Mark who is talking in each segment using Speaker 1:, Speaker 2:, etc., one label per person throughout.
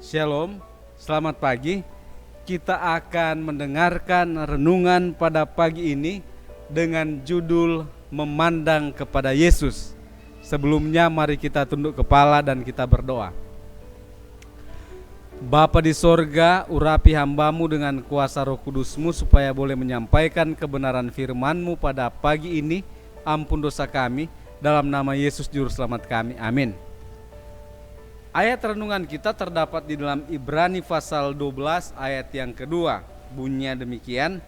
Speaker 1: Shalom, selamat pagi. Kita akan mendengarkan renungan pada pagi ini dengan judul Memandang kepada Yesus. Sebelumnya mari kita tunduk kepala dan kita berdoa. Bapa di sorga, urapi hamba-Mu dengan kuasa Roh Kudus-Mu supaya boleh menyampaikan kebenaran firman-Mu pada pagi ini. Ampun dosa kami, dalam nama Yesus Juru Selamat kami, amin. Ayat renungan kita terdapat di dalam Ibrani pasal 12 ayat yang kedua. Bunyinya demikian: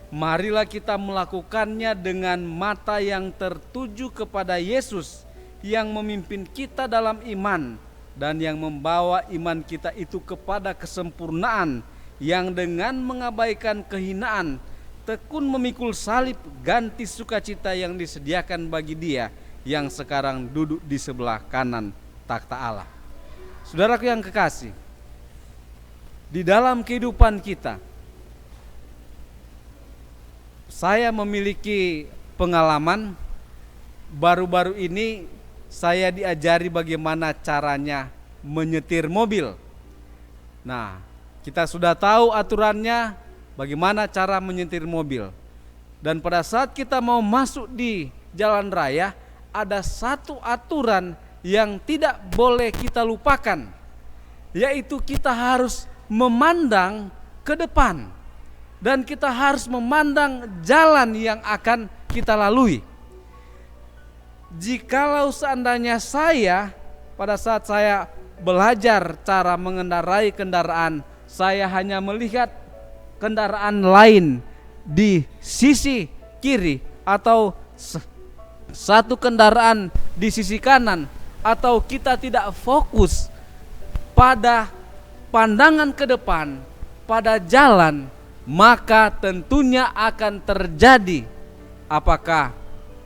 Speaker 1: marilah kita melakukannya dengan mata yang tertuju kepada Yesus yang memimpin kita dalam iman dan yang membawa iman kita itu kepada kesempurnaan, yang dengan mengabaikan kehinaan tekun memikul salib, ganti sukacita yang disediakan bagi Dia yang sekarang duduk di sebelah kanan takhta Allah. Saudaraku yang kekasih, di dalam kehidupan kita, saya memiliki pengalaman. Baru-baru ini saya diajari bagaimana caranya menyetir mobil. Nah, kita sudah tahu aturannya bagaimana cara menyetir mobil. Dan pada saat kita mau masuk di jalan raya, ada satu aturan yang tidak boleh kita lupakan, yaitu kita harus memandang ke depan dan kita harus memandang jalan yang akan kita lalui. Jikalau seandainya saya pada saat saya belajar cara mengendarai kendaraan, saya hanya melihat kendaraan lain di sisi kiri atau satu kendaraan di sisi kanan, atau kita tidak fokus pada pandangan ke depan, pada jalan, maka tentunya akan terjadi apakah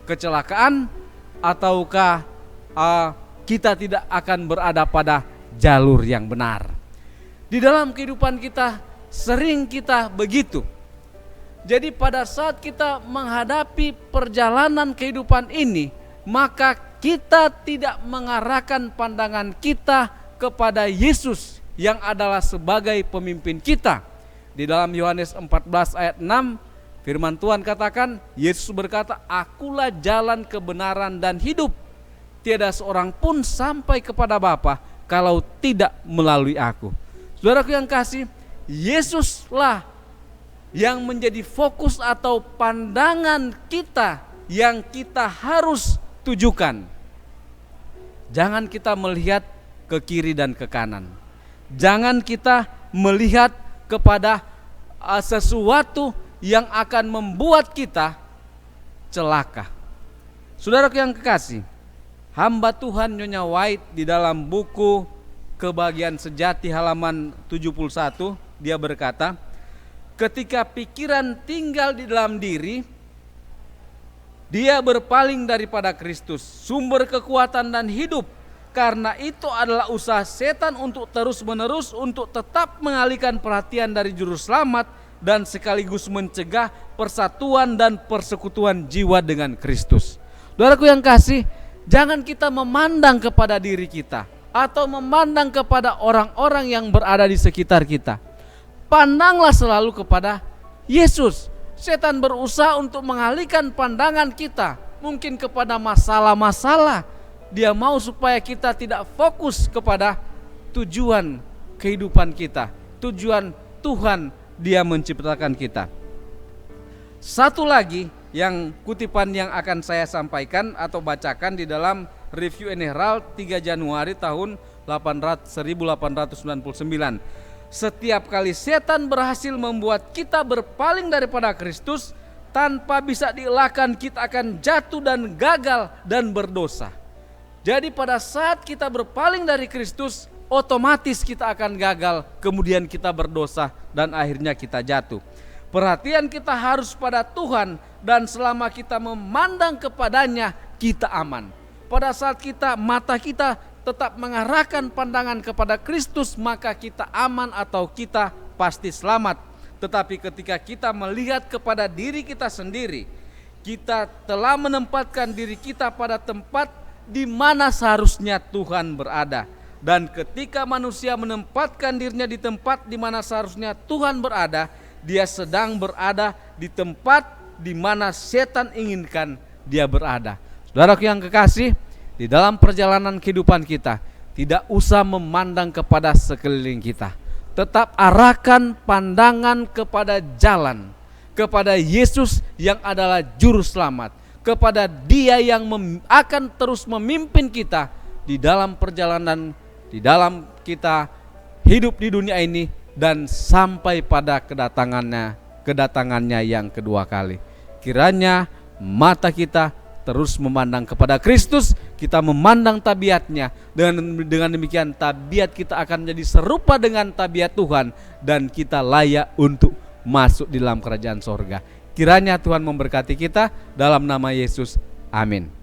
Speaker 1: kecelakaan ataukah kita tidak akan berada pada jalur yang benar. Di dalam kehidupan kita sering kita begitu. Jadi pada saat kita menghadapi perjalanan kehidupan ini, maka kita tidak mengarahkan pandangan kita kepada Yesus yang adalah sebagai pemimpin kita. Di dalam Yohanes 14 ayat 6, firman Tuhan katakan, Yesus berkata, "Akulah jalan, kebenaran dan hidup. Tiada seorang pun sampai kepada Bapa kalau tidak melalui aku." Saudaraku yang kasih, Yesuslah yang menjadi fokus atau pandangan kita yang kita harus tujukan. Jangan kita melihat ke kiri dan ke kanan. Jangan kita melihat kepada sesuatu yang akan membuat kita celaka. Saudaraku yang kekasih, hamba Tuhan Nyonya White di dalam buku Kebahagiaan Sejati halaman 71, dia berkata, ketika pikiran tinggal di dalam diri, dia berpaling daripada Kristus, sumber kekuatan dan hidup. Karena itu adalah usaha setan untuk terus-menerus untuk tetap mengalihkan perhatian dari juru selamat dan sekaligus mencegah persatuan dan persekutuan jiwa dengan Kristus. Saudaraku yang kasih, jangan kita memandang kepada diri kita atau memandang kepada orang-orang yang berada di sekitar kita. Pandanglah selalu kepada Yesus. Setan berusaha untuk mengalihkan pandangan kita mungkin kepada masalah-masalah. Dia mau supaya kita tidak fokus kepada tujuan kehidupan kita, tujuan Tuhan Dia menciptakan kita. Satu lagi yang kutipan yang akan saya sampaikan atau bacakan di dalam Review and Herald 3 Januari tahun 1899. Setiap kali setan berhasil membuat kita berpaling daripada Kristus, tanpa bisa dielakkan kita akan jatuh dan gagal dan berdosa. Jadi pada saat kita berpaling dari Kristus, otomatis kita akan gagal, kemudian kita berdosa dan akhirnya kita jatuh. Perhatian kita harus pada Tuhan, dan selama kita memandang kepadanya, kita aman. Pada saat mata kita tetap mengarahkan pandangan kepada Kristus, maka kita aman atau kita pasti selamat. Tetapi ketika kita melihat kepada diri kita sendiri, kita telah menempatkan diri kita pada tempat di mana seharusnya Tuhan berada. Dan ketika manusia menempatkan dirinya di tempat di mana seharusnya Tuhan berada, dia sedang berada di tempat di mana setan inginkan dia berada. Saudaraku yang kekasih, di dalam perjalanan kehidupan kita, tidak usah memandang kepada sekeliling kita. Tetap arahkan pandangan kepada jalan, kepada Yesus yang adalah juru selamat, kepada Dia yang akan terus memimpin kita di dalam perjalanan, di dalam kita hidup di dunia ini, dan sampai pada kedatangannya yang kedua kali. Kiranya mata kita terus memandang kepada Kristus, kita memandang tabiatnya, dengan demikian tabiat kita akan menjadi serupa dengan tabiat Tuhan, dan kita layak untuk masuk di dalam kerajaan sorga. Kiranya Tuhan memberkati kita dalam nama Yesus. Amin.